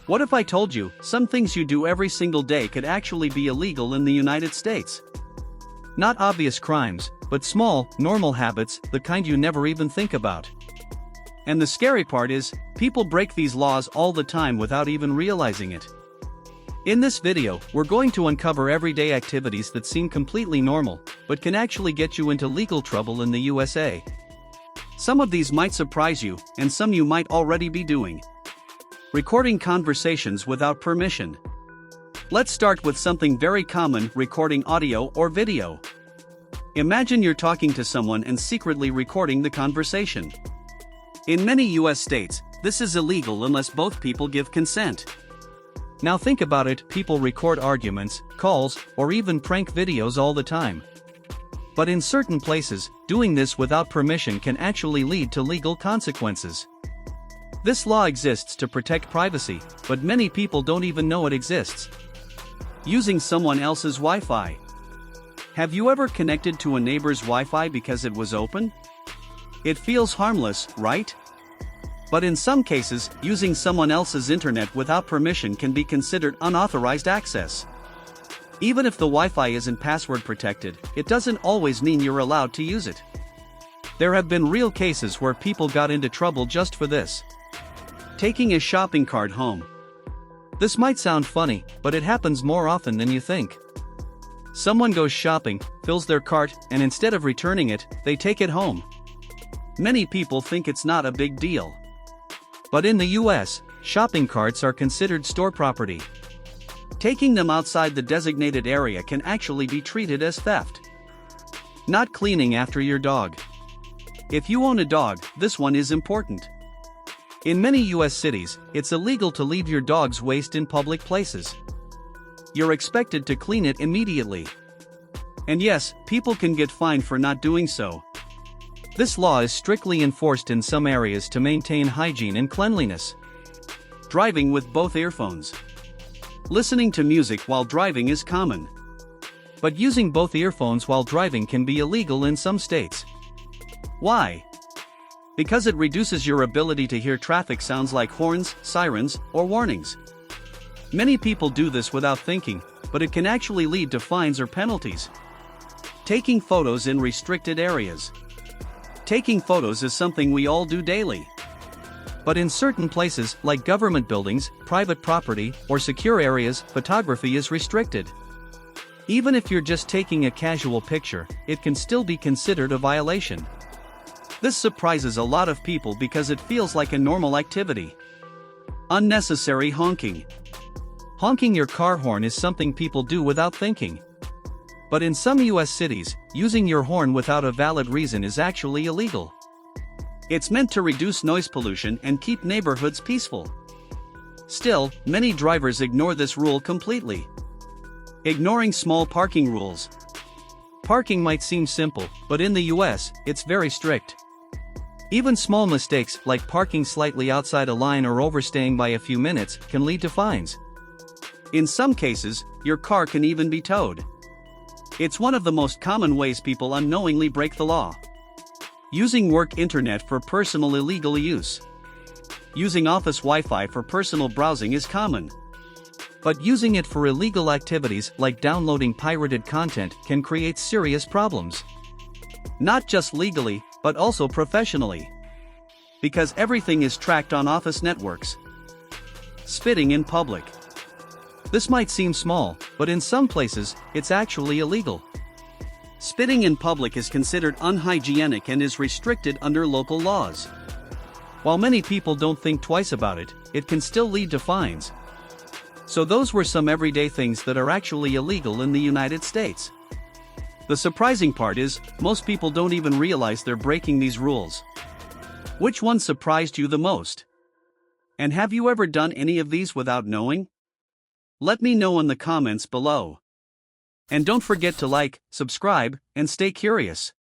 What if I told you, some things you do every single day could actually be illegal in the United States? Not obvious crimes, but small, normal habits, the kind you never even think about. And the scary part is, people break these laws all the time without even realizing it. In this video, we're going to uncover everyday activities that seem completely normal, but can actually get you into legal trouble in the USA. Some of these might surprise you, and some you might already be doing. Recording conversations without permission. Let's start with something very common: recording audio or video. Imagine you're talking to someone and secretly recording the conversation. In many US states, this is illegal unless both people give consent. Now think about it, people record arguments, calls, or even prank videos all the time. But in certain places, doing this without permission can actually lead to legal consequences. This law exists to protect privacy, but many people don't even know it exists. Using someone else's Wi-Fi. Have you ever connected to a neighbor's Wi-Fi because it was open? It feels harmless, right? But in some cases, using someone else's internet without permission can be considered unauthorized access. Even if the Wi-Fi isn't password protected, it doesn't always mean you're allowed to use it. There have been real cases where people got into trouble just for this. Taking a shopping cart home. This might sound funny, but it happens more often than you think. Someone goes shopping, fills their cart, and instead of returning it, they take it home. Many people think it's not a big deal. But in the US, shopping carts are considered store property. Taking them outside the designated area can actually be treated as theft. Not cleaning after your dog. If you own a dog, this one is important. In many US cities, it's illegal to leave your dog's waste in public places. You're expected to clean it immediately. And yes, people can get fined for not doing so. This law is strictly enforced in some areas to maintain hygiene and cleanliness. Driving with both earphones. Listening to music while driving is common. But using both earphones while driving can be illegal in some states. Why? Because it reduces your ability to hear traffic sounds like horns, sirens, or warnings. Many people do this without thinking, but it can actually lead to fines or penalties. Taking photos in restricted areas. Taking photos is something we all do daily. But in certain places, like government buildings, private property, or secure areas, photography is restricted. Even if you're just taking a casual picture, it can still be considered a violation. This surprises a lot of people because it feels like a normal activity. Unnecessary honking. Honking your car horn is something people do without thinking. But in some US cities, using your horn without a valid reason is actually illegal. It's meant to reduce noise pollution and keep neighborhoods peaceful. Still, many drivers ignore this rule completely. Ignoring small parking rules. Parking might seem simple, but in the US, it's very strict. Even small mistakes, like parking slightly outside a line or overstaying by a few minutes, can lead to fines. In some cases, your car can even be towed. It's one of the most common ways people unknowingly break the law. Using work internet for personal illegal use. Using office Wi-Fi for personal browsing is common. But using it for illegal activities like downloading pirated content can create serious problems. Not just legally, but also professionally. Because everything is tracked on office networks. Spitting in public. This might seem small, but in some places, it's actually illegal. Spitting in public is considered unhygienic and is restricted under local laws. While many people don't think twice about it, it can still lead to fines. So those were some everyday things that are actually illegal in the United States. The surprising part is, most people don't even realize they're breaking these rules. Which one surprised you the most? And have you ever done any of these without knowing? Let me know in the comments below. And don't forget to like, subscribe, and stay curious.